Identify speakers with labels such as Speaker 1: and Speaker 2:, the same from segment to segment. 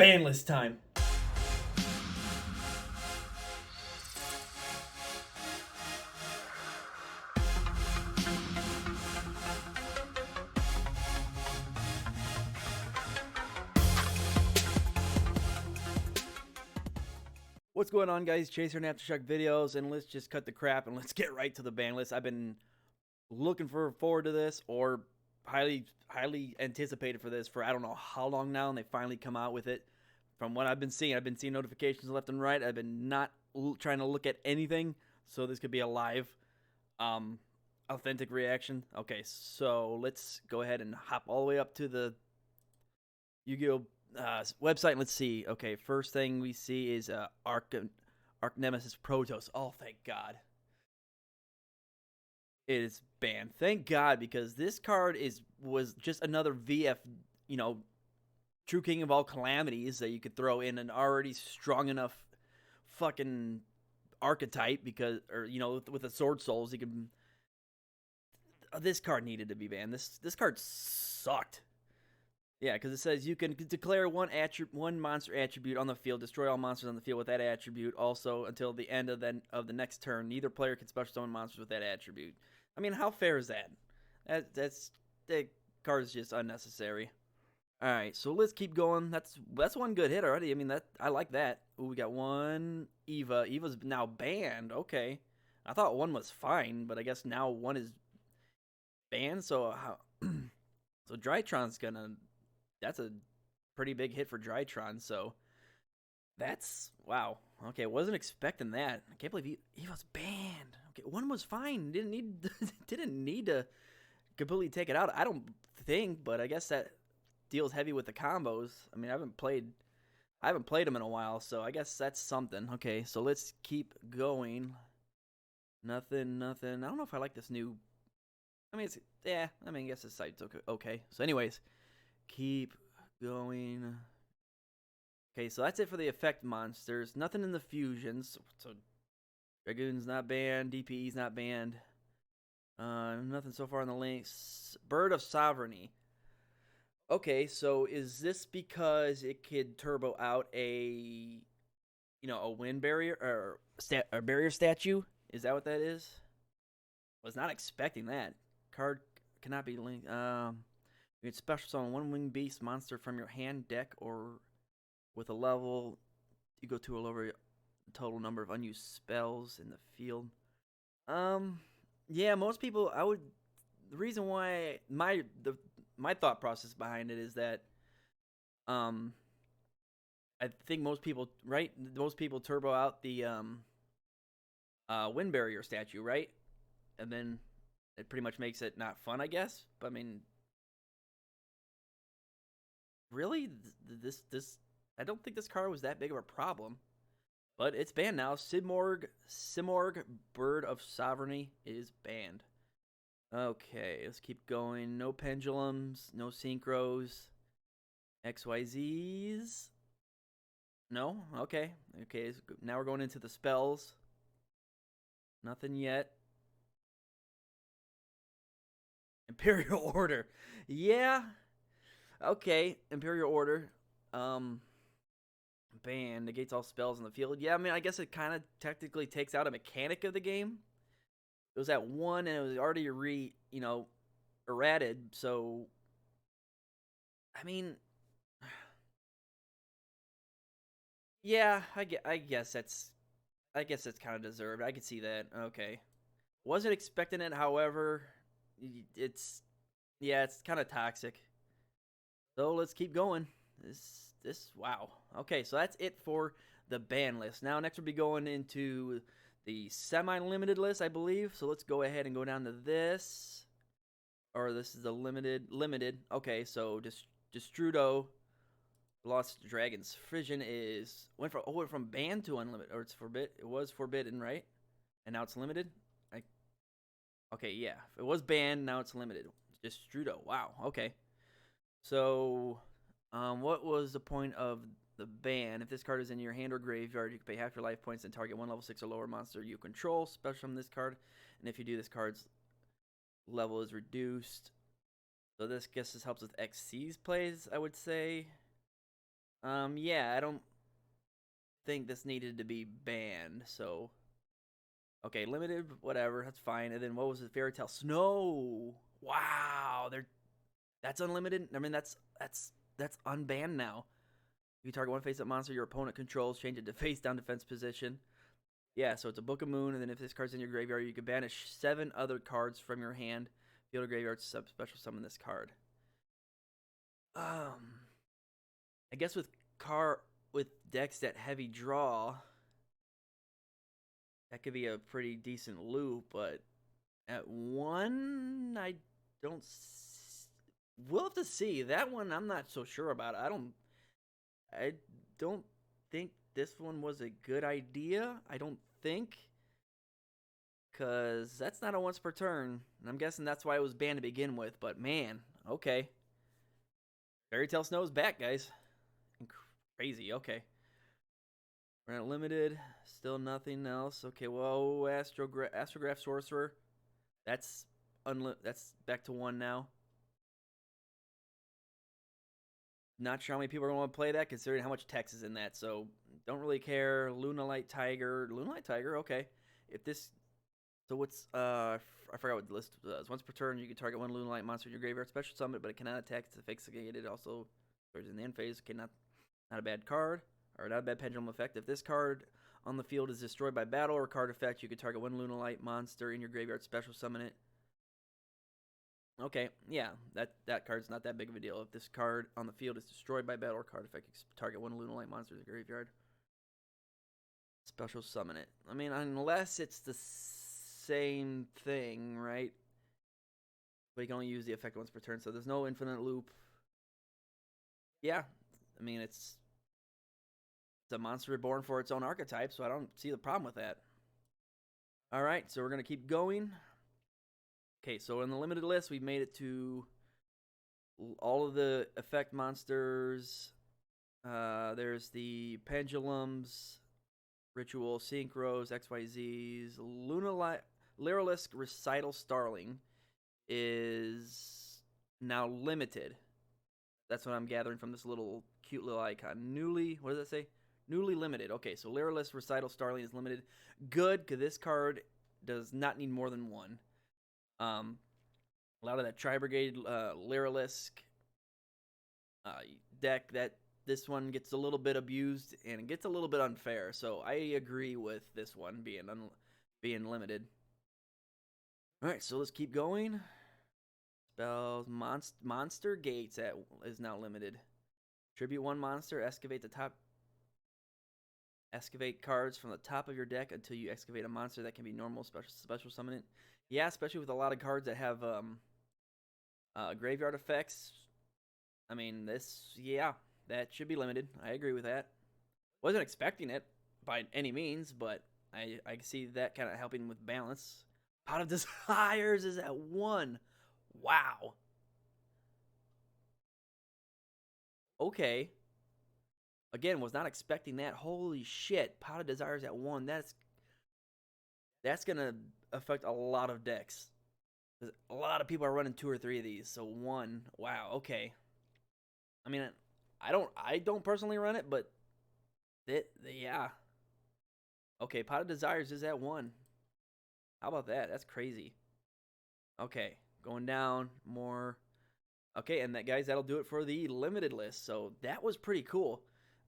Speaker 1: Banlist time.
Speaker 2: What's going on, guys? Chaser and Aftershock videos, and let's just cut the crap and let's get right to the ban list. I've been looking forward to this, or highly anticipated for this for I don't know how long now, and they finally come out with it. From what I've been seeing notifications left and right. I've been not trying to look at anything, so this could be a live, authentic reaction. Okay, so let's go ahead and hop all the way up to the Yu-Gi-Oh! Website, and let's see. Okay, first thing we see is Arc Nemesis Protoss. Oh, thank God. It is banned. Thank God, because this card was just another VF, True King of all calamities that you could throw in an already strong enough fucking archetype, because, or with the Sword Souls, you can. This card needed to be banned. This card sucked. Yeah, because it says you can declare one monster attribute on the field, destroy all monsters on the field with that attribute. Also, until the end of the next turn, neither player can special summon monsters with that attribute. I mean, how fair is that? That card is just unnecessary. All right, so let's keep going. That's one good hit already. I mean, I like that. Ooh, we got one Eva. Eva's now banned. Okay, I thought one was fine, but I guess now one is banned. So how? So Drytron's gonna. That's a pretty big hit for Drytron, so that's wow. Okay, wasn't expecting that. I can't believe he was banned. Okay, one was fine. Didn't need to completely take it out. I don't think, but I guess that deals heavy with the combos. I mean, I haven't played them in a while, so I guess that's something. Okay, so let's keep going. Nothing. I don't know if I like this new. I mean, I guess the site's okay. Okay. So, anyways, keep going. Okay, so that's it for the effect monsters. Nothing in the fusions. So Dragoon's not banned. DPE's not banned. Nothing so far on the links. Bird of Sovereignty. Okay, so is this because it could turbo out a wind barrier or a barrier statue? Is that what that is? Was not expecting that. Card cannot be linked. You can special summon one winged beast monster from your hand, deck, or with a level. You go to a lower total number of unused spells in the field. Yeah, most people. The reason why my thought process behind it is that, I think most people, right? Most people turbo out the wind barrier statue, right? And then it pretty much makes it not fun, I guess. But I mean, really, this I don't think this card was that big of a problem. But it's banned now. Simorg, Bird of Sovereignty is banned. Okay, let's keep going. No pendulums, no synchros, XYZs. No? Okay. Okay, now we're going into the spells. Nothing yet. Imperial Order. Yeah. Okay, Imperial Order. Ban negates all spells in the field. Yeah, I mean, I guess it kind of technically takes out a mechanic of the game. It was at 1 and it was already errated, so I mean, yeah, I guess that's kind of deserved. I could see that. Okay. Wasn't expecting it, however, it's kind of toxic. So let's keep going. Wow. Okay, so that's it for the ban list. Now next we'll be going into the semi-limited list, I believe. So let's go ahead and go down to this. Or this is the limited. Okay, so Destrudo Lost Dragons. Frisian went from banned to unlimited, or it was forbidden, right? And now it's limited. Okay, yeah. It was banned, now it's limited. Destrudo. Wow. Okay. So, what was the point of the ban? If this card is in your hand or graveyard, you can pay half your life points and target one level 6 or lower monster you control, special from this card. And if you do, this card's level is reduced. So this helps with XC's plays, I would say. Yeah, I don't think this needed to be banned. So, okay, limited, whatever, that's fine. And then what was it? Fairy Tale Snow. Wow, that's unlimited. I mean, that's unbanned now. You target one face-up monster your opponent controls, change it to face-down defense position. Yeah, so it's a Book of Moon, and then if this card's in your graveyard, you can banish 7 other cards from your hand. Field or graveyard, special summon this card. I guess with decks that heavy draw, that could be a pretty decent loop, but at 1, I don't. We'll have to see. That one, I'm not so sure about. I don't think this one was a good idea. I don't think, because that's not a once per turn, and I'm guessing that's why it was banned to begin with. But man, okay, Fairy Tale Snow's back, guys. Crazy. Okay, we're not limited. Still nothing else. Okay, well, Astrograph Sorcerer. That's back to 1 now. Not sure how many people are going to want to play that, considering how much text is in that. So don't really care. Lunalight Tiger. Okay. If this, so what's I forgot what the list was. Once per turn, you can target 1 Lunalight monster in your graveyard, special summon, but it cannot attack. It's fixated. Also, there's in the end phase. Okay, not a bad card, or not a bad pendulum effect. If this card on the field is destroyed by battle or card effect, you can target 1 Lunalight monster in your graveyard, special summon it. Okay, yeah, that card's not that big of a deal. If this card on the field is destroyed by battle or card effect, you target 1 Lunalight monster in the graveyard. Special summon it. I mean, unless it's the same thing, right? But you can only use the effect once per turn, so there's no infinite loop. Yeah, I mean, it's a monster reborn for its own archetype, so I don't see the problem with that. Alright, so we're going to keep going. Okay, so in the limited list, we've made it to all of the effect monsters. There's the Pendulums, Ritual, Synchros, XYZs, Lyrilisk Recital Starling is now limited. That's what I'm gathering from this little cute little icon. What does that say? Newly limited. Okay, so Lyrilisk Recital Starling is limited. Good, because this card does not need more than 1. A lot of that Tri-Brigade Lyrilisk deck, that this one gets a little bit abused and it gets a little bit unfair. So I agree with this one being limited. All right, so let's keep going. Spells Monster Gates is now limited. Tribute 1 monster, excavate cards from the top of your deck until you excavate a monster that can be normal, special summon it. Yeah, especially with a lot of cards that have graveyard effects. I mean, that should be limited. I agree with that. Wasn't expecting it by any means, but I see that kind of helping with balance. Pot of Desires is at 1. Wow. Okay. Again, was not expecting that. Holy shit. Pot of Desires at 1. That's going to affect a lot of decks. A lot of people are running 2 or 3 of these. So 1. Wow. Okay. I mean, I don't personally run it, but yeah. Okay, Pot of Desires is at 1. How about that? That's crazy. Okay, going down more. Okay, and that'll do it for the limited list. So that was pretty cool.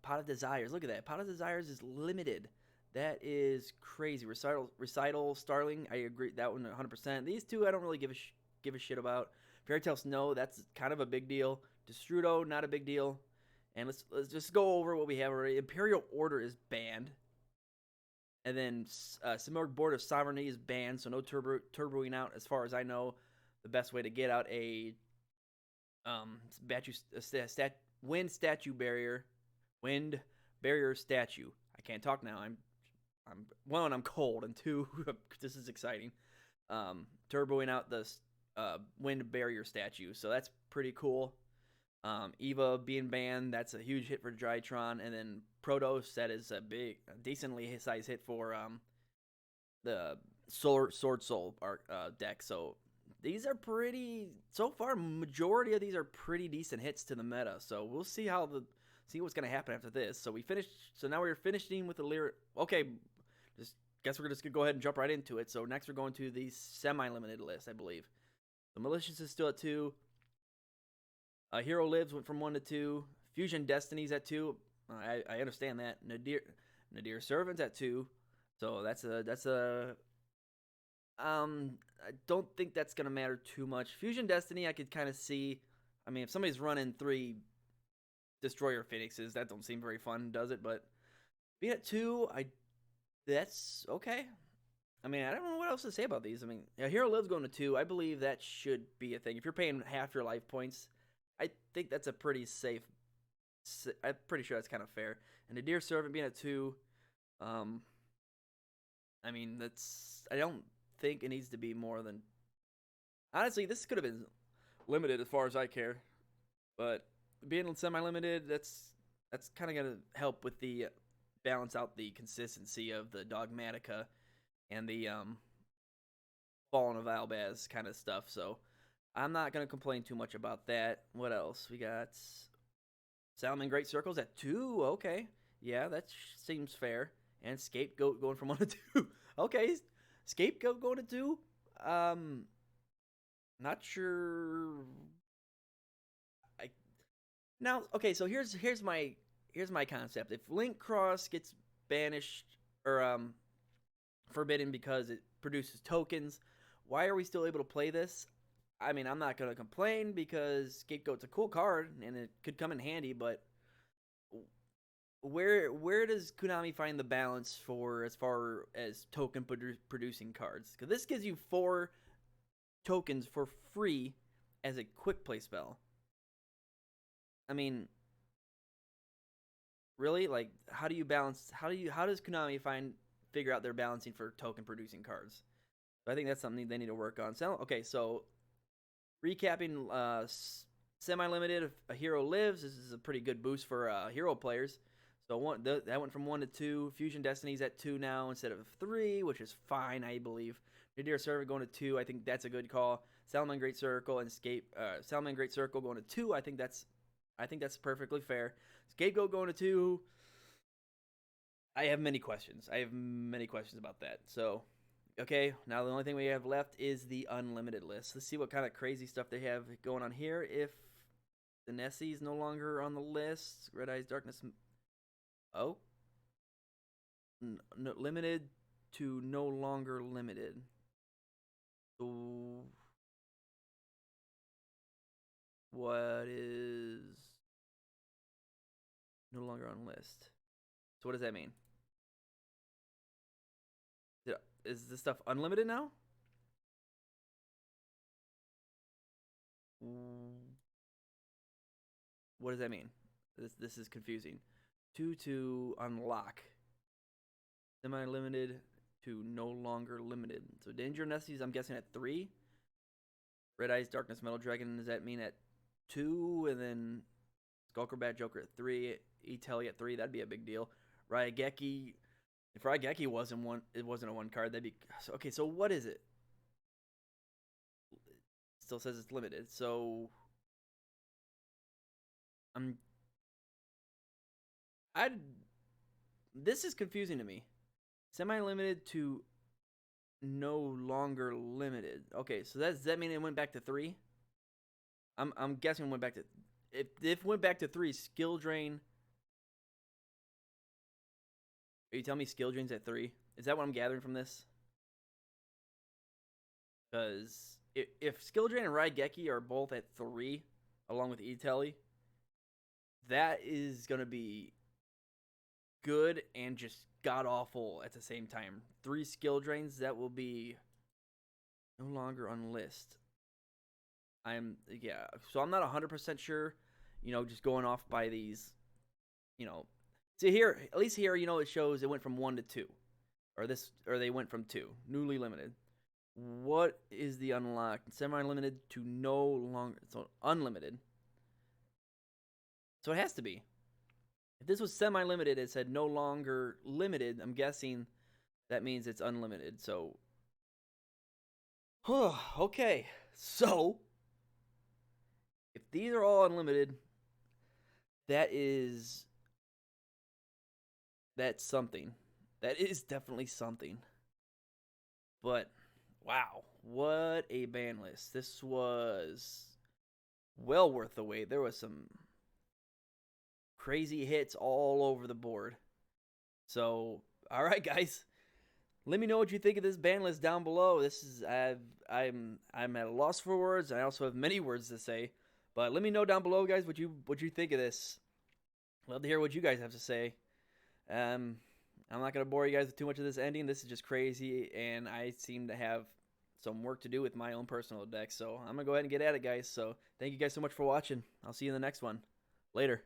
Speaker 2: Pot of Desires. Look at that. Pot of Desires is limited. That is crazy. Recital Starling. I agree that one 100%. These two I don't really give a shit about. Fairy Tale Snow. That's kind of a big deal. Destrudo, not a big deal. And let's just go over what we have already. Imperial Order is banned. And then Symbolic Board of Sovereignty is banned, so no turboing out. As far as I know, the best way to get out a wind barrier statue. I can't talk now. I'm cold, and 2, this is exciting. Turboing out the wind barrier statue, so that's pretty cool. Eva being banned, that's a huge hit for Drytron, and then Protos, that is a decently sized hit for the Sword Soul deck. So these are pretty, so far, majority of these are pretty decent hits to the meta. So we'll see how see what's gonna happen after this. So we finished. So now we're finishing with the lyric. Okay, just guess we're just gonna go ahead and jump right into it. So next we're going to the semi-limited list, I believe. The Malicious is still at 2. Hero Lives went from 1 to 2. Fusion Destiny's at 2. I understand that. Nadir Servant's at 2. So that's a I don't think that's gonna matter too much. Fusion Destiny, I could kind of see. I mean, if somebody's running 3 Destroyer Phoenixes, that don't seem very fun, does it? But being at 2, that's okay. I mean, I don't know what else to say about these. I mean, Hero Lives going to 2. I believe that should be a thing. If you're paying half your life points, I think that's a pretty safe. I'm pretty sure that's kind of fair. And the Dear Servant being at 2, I mean, I don't think it needs to be more than. Honestly, this could have been limited as far as I care, but being semi-limited, that's kind of gonna help with the balance out the consistency of the Dogmatica and the Fallen of Albaz kind of stuff. So I'm not gonna complain too much about that. What else? We got Salmon Great Circles at 2. Okay, yeah, that seems fair. And Scapegoat going from 1 to 2. Okay, Scapegoat going to 2. Not sure. Now, okay, so here's my concept. If Link Cross gets banished or forbidden because it produces tokens, why are we still able to play this? I mean, I'm not gonna complain because Scapegoat's a cool card and it could come in handy, but where does Konami find the balance for as far as token producing cards? Because this gives you 4 tokens for free as a quick play spell. I mean, really, like, how do you balance? How does Konami figure out their balancing for token producing cards? So I think that's something they need to work on. So okay, so recapping, semi-limited, a Hero Lives. This is a pretty good boost for hero players. So that went from 1 to 2. Fusion Destiny's at 2 now instead of 3, which is fine, I believe. Nadir Servant going to 2. I think that's a good call. Salmon Great Circle and Salmon Great Circle going to 2. I think that's perfectly fair. Scapegoat going to 2. I have many questions. About that. So, okay, now the only thing we have left is the unlimited list. Let's see what kind of crazy stuff they have going on here. If the Nessie is no longer on the list, Red Eyes Darkness. Oh, limited to no longer limited. So, what is no longer on list? So what does that mean? Is this stuff unlimited now? What does that mean? This is confusing. 2 to unlock. Semi-limited to no longer limited. So Danger Nessies, I'm guessing at 3. Red Eyes Darkness Metal Dragon, does that mean at 2? And then Skulker Bat Joker at 3. E-Telly at 3. That'd be a big deal. Raigeki. If Raigeki wasn't a 1 card, that'd be okay. So what is it? It still says it's limited. So this is confusing to me. Semi-limited to no longer limited. Okay, so does that mean it went back to 3? I'm guessing it went back to if it went back to 3, skill drain. Are you telling me skill drain's at 3? Is that what I'm gathering from this? Because if skill drain and Raigeki are both at 3, along with E-Telly, that is gonna be good and just god awful at the same time. 3 skill drains, that will be no longer on list. So I'm not 100% sure, just going off by these, see here, at least here, it shows it went from 1 to 2, or they went from 2, newly limited. What is the unlocked? Semi-limited to no longer, so unlimited. So it has to be. If this was semi-limited, it said no longer limited. I'm guessing that means it's unlimited. So, okay. So, if these are all unlimited, that is that's something. That is definitely something. But wow, what a ban list. This was well worth the wait. There was some crazy hits all over the board. So, all right, guys, let me know what you think of this ban list down below. I'm at a loss for words. I also have many words to say, but let me know down below, guys, what you think of this. Love to hear what you guys have to say. I'm not gonna bore you guys with too much of this ending. This is just crazy, and I seem to have some work to do with my own personal deck. So I'm gonna go ahead and get at it, guys. So thank you guys so much for watching. I'll see you in the next one. Later.